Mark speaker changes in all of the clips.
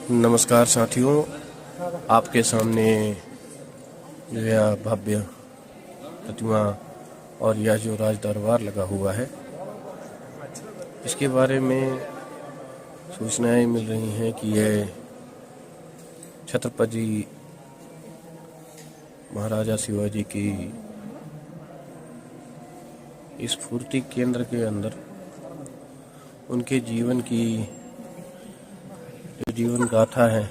Speaker 1: नमस्कार साथियों, आपके सामने यह भव्य प्रतिमा और यह जो राज दरबार लगा हुआ है, इसके बारे में सूचनाएं मिल रही हैं कि यह छत्रपति महाराजा शिवाजी की स्फूर्ति केंद्र के अंदर उनके जीवन की जो जीवन गाथा है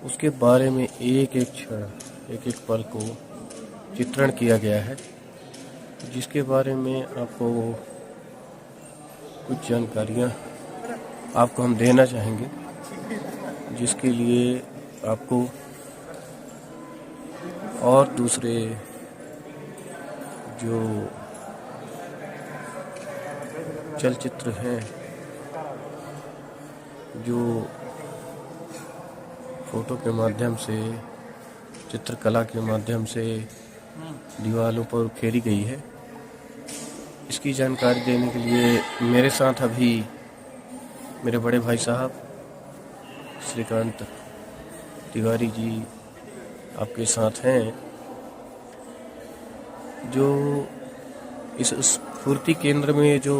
Speaker 1: उसके बारे में एक एक क्षण, एक एक पल को चित्रण किया गया है, जिसके बारे में आपको कुछ जानकारियाँ आपको हम देना चाहेंगे, जिसके लिए आपको और दूसरे जो चलचित्र हैं, जो फोटो के माध्यम से, चित्रकला के माध्यम से दीवारों पर उकेरी गई है, इसकी जानकारी देने के लिए मेरे साथ अभी मेरे बड़े भाई साहब श्रीकांत तिवारी जी आपके साथ हैं, जो इस स्फूर्ति केंद्र में जो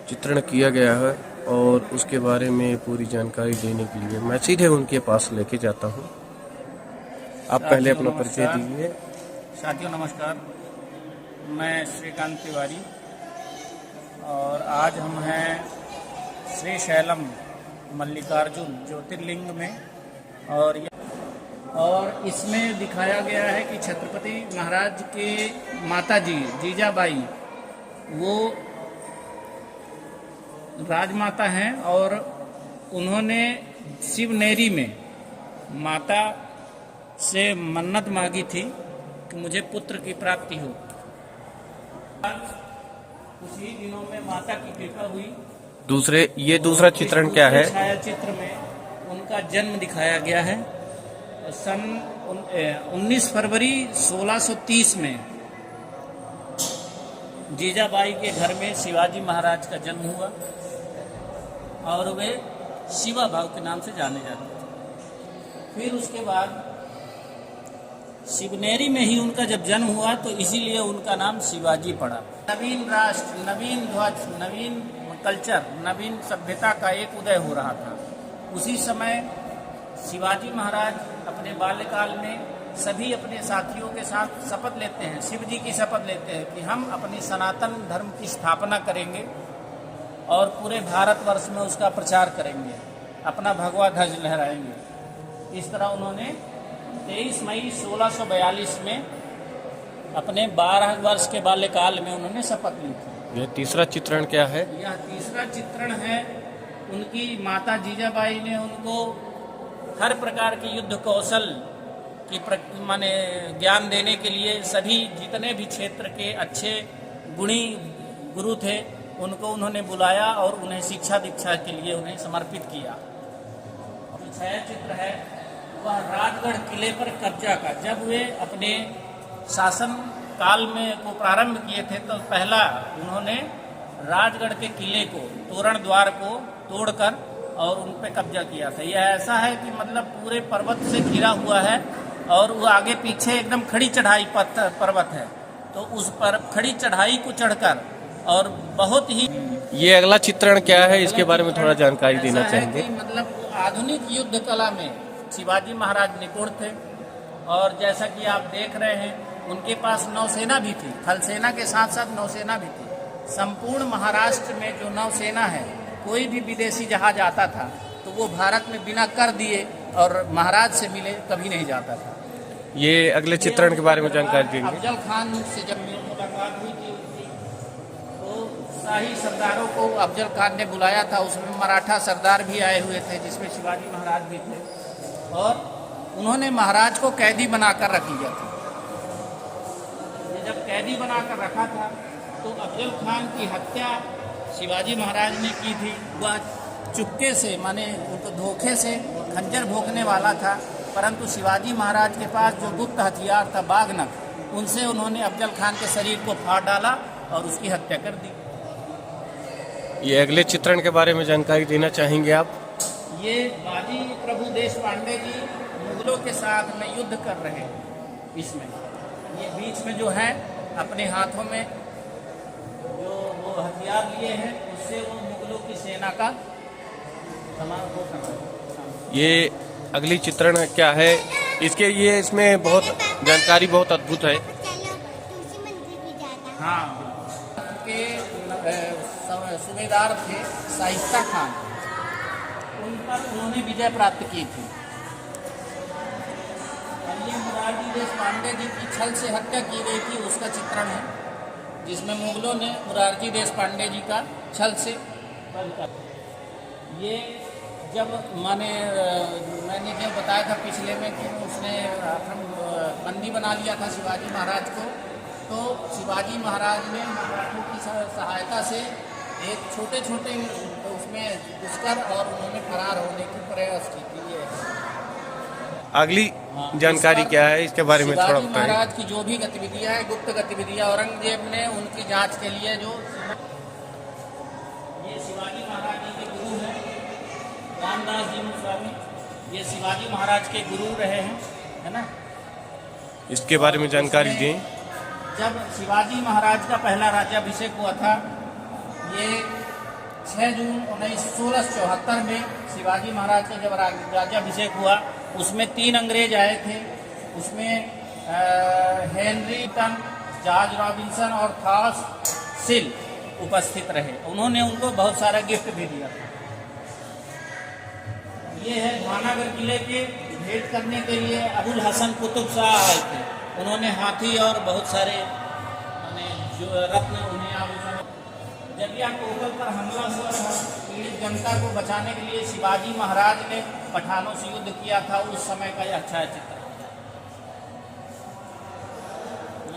Speaker 1: चित्रण किया गया है और उसके बारे में पूरी जानकारी देने के लिए मैं सीधे उनके पास लेके जाता हूं। आप पहले अपना परिचय दीजिए।
Speaker 2: साथियों नमस्कार, मैं श्रीकांत तिवारी और आज हम हैं श्री शैलम मल्लिकार्जुन ज्योतिर्लिंग में और इसमें दिखाया गया है कि छत्रपति महाराज के माता जी जीजाबाई वो राजमाता हैं और उन्होंने शिवनेरी में माता से मन्नत मांगी थी कि मुझे पुत्र की प्राप्ति हो। उसी दिनों में माता की कृपा हुई।
Speaker 1: ये दूसरा चित्रण क्या है?
Speaker 2: छाया चित्र में उनका जन्म दिखाया गया है। सन 19 फरवरी 1630 में जीजाबाई के घर में शिवाजी महाराज का जन्म हुआ और वे शिवा भाव के नाम से जाने जाते थे। फिर उसके बाद शिवनेरी में ही उनका जब जन्म हुआ तो इसीलिए उनका नाम शिवाजी पड़ा। नवीन राष्ट्र, नवीन ध्वज, नवीन कल्चर, नवीन सभ्यता का एक उदय हो रहा था। उसी समय शिवाजी महाराज अपने बाल्यकाल में सभी अपने साथियों के साथ शपथ लेते हैं, शिव जी की शपथ लेते हैं कि हम अपनी सनातन धर्म की स्थापना करेंगे और पूरे भारतवर्ष में उसका प्रचार करेंगे, अपना भगवा ध्वज लहराएंगे। इस तरह उन्होंने 23 मई 1642 में अपने 12 वर्ष के बाल्यकाल में उन्होंने शपथ ली थी।
Speaker 1: यह तीसरा चित्रण क्या है?
Speaker 2: यह तीसरा चित्रण है। उनकी माता जीजाबाई ने उनको हर प्रकार के युद्ध कौशल की माने ज्ञान देने के लिए सभी जितने भी क्षेत्र के अच्छे गुणी गुरु थे उनको उन्होंने बुलाया और उन्हें शिक्षा दीक्षा के लिए उन्हें समर्पित किया। जो छाया चित्र है वह राजगढ़ किले पर कब्जा का, जब वे अपने शासन काल में को प्रारंभ किए थे तो पहला उन्होंने राजगढ़ के किले को, तोरण द्वार को तोड़कर और उन पर कब्जा किया था। यह ऐसा है कि मतलब पूरे पर्वत से घिरा हुआ है और वो आगे पीछे एकदम खड़ी चढ़ाई पर्वत है, तो उस पर खड़ी चढ़ाई को चढ़कर और बहुत ही।
Speaker 1: ये अगला चित्रण क्या है, इसके बारे में थोड़ा जानकारी देना चाहेंगे।
Speaker 2: मतलब आधुनिक युद्ध कला में शिवाजी महाराज निपुण थे और जैसा कि आप देख रहे हैं उनके पास नौसेना भी थी, थल सेना के साथ साथ नौसेना भी थी। संपूर्ण महाराष्ट्र में जो नौसेना है, कोई भी विदेशी जहाज आता था तो वो भारत में बिना कर दिए और महाराज से मिले कभी नहीं जाता था।
Speaker 1: ये अगले चित्रण के बारे में जानकारी देंगे।
Speaker 2: अफजल खान से जब मुलाकात हुई थी तो शाही सरदारों को अफजल खान ने बुलाया था, उसमें मराठा सरदार भी आए हुए थे जिसमें शिवाजी महाराज भी थे और उन्होंने महाराज को कैदी बनाकर रख लिया था। जब कैदी बनाकर रखा था तो अफजल खान की हत्या शिवाजी महाराज ने की थी। वह चुपके से, माने उनको धोखे से खंजर भोंकने वाला था, परंतु शिवाजी महाराज के पास जो गुप्त हथियार था बागनक, उनसे उन्होंने अफजल खान के शरीर को फाड़ डाला और उसकी हत्या कर दी।
Speaker 1: ये अगले चित्रण के बारे में जानकारी देना चाहेंगे आप?
Speaker 2: ये बाजी प्रभु देश पांडे जी मुगलों के साथ में युद्ध कर रहे हैं। इसमें ये बीच में जो है अपने हाथों में जो वो हथियार लिए हैं, उससे वो मुगलों की सेना का
Speaker 1: ये अगली चित्रण क्या है इसके? ये इसमें बहुत जानकारी बहुत अद्भुत है।
Speaker 2: हाँ, के सूबेदार थे शाइस्ता खान, उन पर उन्होंने विजय प्राप्त की थी। और ये मुरारजी देश पांडे जी की छल से हत्या की गई थी, उसका चित्रण है, जिसमें मुगलों ने मुरारजी देश पांडे जी का छल से ये जब मैंने जब बताया था पिछले में कि उसने बंदी बना लिया था शिवाजी महाराज को, तो शिवाजी महाराज ने मराठों की सहायता से एक छोटे छोटे उसमें घुसकर और उन्होंने फरार होने की प्रयास की थी।
Speaker 1: अगली जानकारी क्या है इसके बारे में थोड़ा बताएं।
Speaker 2: महाराज की जो भी गतिविधियां हैं, गुप्त गतिविधियां, औरंगजेब ने उनकी जांच के लिए जो ये शिवाजी महाराज जी के गुरु हैं रामदास जी स्वामी, ये शिवाजी महाराज के गुरु रहे हैं, है ना।
Speaker 1: इसके बारे में जानकारी दें।
Speaker 2: जब शिवाजी महाराज का पहला राज्याभिषेक हुआ था, ये 6 जून 1674 में शिवाजी महाराज का जब राज्याभिषेक हुआ, उसमें 3 अंग्रेज आए थे। उसमें हेनरी टन, जॉर्ज रॉबिन्सन और थॉमस सिल उपस्थित रहे। उन्होंने उनको बहुत सारा गिफ्ट भी दिया था। ये है भानागर किले के भेंट करने के लिए अबुल हसन कुतुब शाह आए थे। उन्होंने हाथी और बहुत सारे जो रत्न उन्हें आभूषण। जब यह कोकल पर हमला हुआ था, पीड़ित जनता को बचाने के लिए शिवाजी महाराज ने पठानों से युद्ध किया था, उस समय का यह छायाचित्र।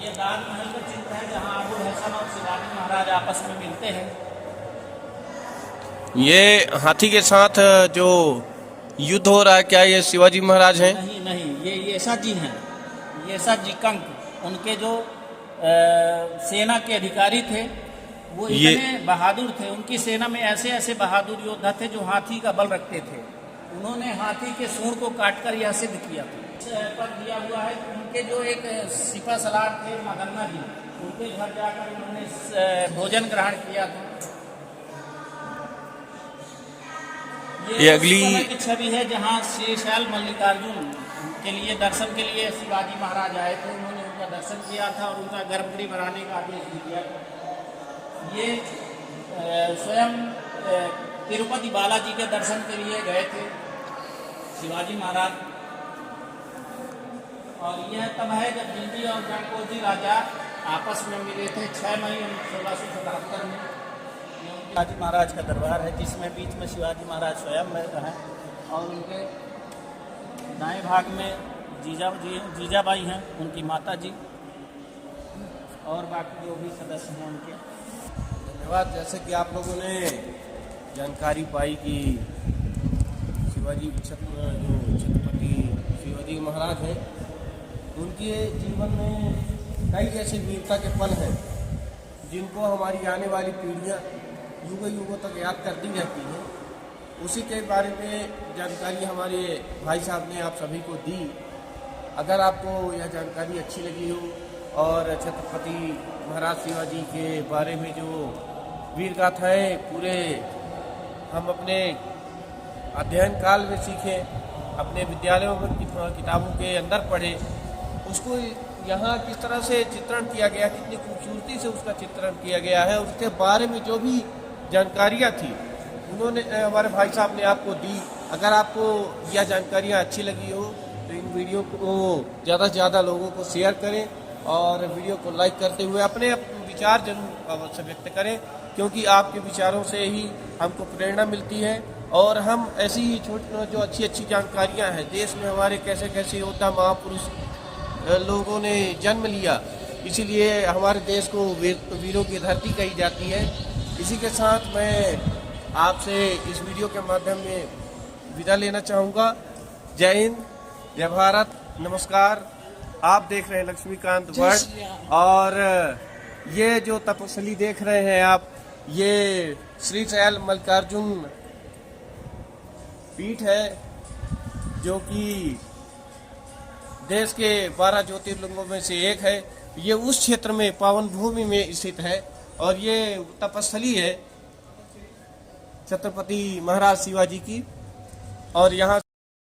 Speaker 2: ये लाल महल का चित्र है, जहां अबुल हसन और शिवाजी महाराज आपस में मिलते हैं।
Speaker 1: ये हाथी के साथ जो युद्ध हो रहा है, क्या ये शिवाजी महाराज हैं?
Speaker 2: नहीं नहीं, ये येसा जी हैं, येसा जी कंक। उनके जो सेना के अधिकारी थे वो इतने बहादुर थे, उनकी सेना में ऐसे ऐसे बहादुर योद्धा थे जो हाथी का बल रखते थे। उन्होंने हाथी के सूंड को काटकर यह सिद्ध किया था। पर दिया हुआ है उनके जो एक सिपा सलार थे मगन्ना जी, उनके घर जाकर उन्होंने भोजन ग्रहण किया था। ये अगली की छवि है जहाँ शेषाल मल्लिकार्जुन के लिए दर्शन के लिए शिवाजी महाराज आए थे। उन्होंने उनका दर्शन किया था और उनका गर्भगृह बनाने का आदेश भी दिया था। ये स्वयं तिरुपति बालाजी के दर्शन के लिए गए थे शिवाजी महाराज। और यह तब है जब दिल्ली और गंगोत्री राजा आपस में मिले थे 6 मई 1677 में। शिवाजी महाराज का दरबार है, जिसमें बीच में शिवाजी महाराज स्वयं हैं और उनके दाएं भाग में जीजाबाई हैं, उनकी माता जी, और बाकी जो भी सदस्य हैं उनके।
Speaker 1: धन्यवाद। जैसे कि आप लोगों ने जानकारी पाई कि शिवाजी छत्रपति शिवाजी महाराज हैं, उनके जीवन में कई ऐसे वीरता के पल हैं जिनको हमारी आने वाली पीढ़ियाँ युगों युगों तक याद करती रहती हैं। उसी के बारे में जानकारी हमारे भाई साहब ने आप सभी को दी। अगर आपको यह जानकारी अच्छी लगी हो और छत्रपति महाराज शिवाजी के बारे में जो वीर गाथाएँ पूरे हम अपने अध्ययन काल में सीखें, अपने विद्यालयों में किताबों के अंदर पढ़े, उसको यहाँ किस तरह से चित्रण किया गया, कितनी खूबसूरती से उसका चित्रण किया गया है, उसके बारे में जो भी जानकारियाँ थी उन्होंने हमारे भाई साहब ने आपको दी। अगर आपको यह जानकारियाँ अच्छी लगी हो तो इन वीडियो को ज़्यादा से ज़्यादा लोगों को शेयर करें और वीडियो को लाइक करते हुए अपने विचार जरूर अवश्य व्यक्त करें, क्योंकि आपके विचारों से ही हमको प्रेरणा मिलती है और हम ऐसी ही छोटी जो अच्छी अच्छी जानकारियाँ हैं, देश में हमारे कैसे कैसे योद्धा महापुरुष लोगों ने जन्म लिया, इसीलिए हमारे देश को वीरों की धरती कही जाती है। इसी के साथ मैं आपसे इस वीडियो के माध्यम में विदा लेना चाहूँगा। जय हिंद, जय भारत, नमस्कार। आप देख रहे हैं लक्ष्मीकांत वर्ल्ड और ये जो तपस्ली देख रहे हैं आप, ये श्री शैल मल्लिकार्जुन पीठ है, जो कि देश के 12 ज्योतिर्लिंगों में से एक है। ये उस क्षेत्र में पावन भूमि में स्थित है और ये तपस्थली है छत्रपति महाराज शिवाजी की। और यहाँ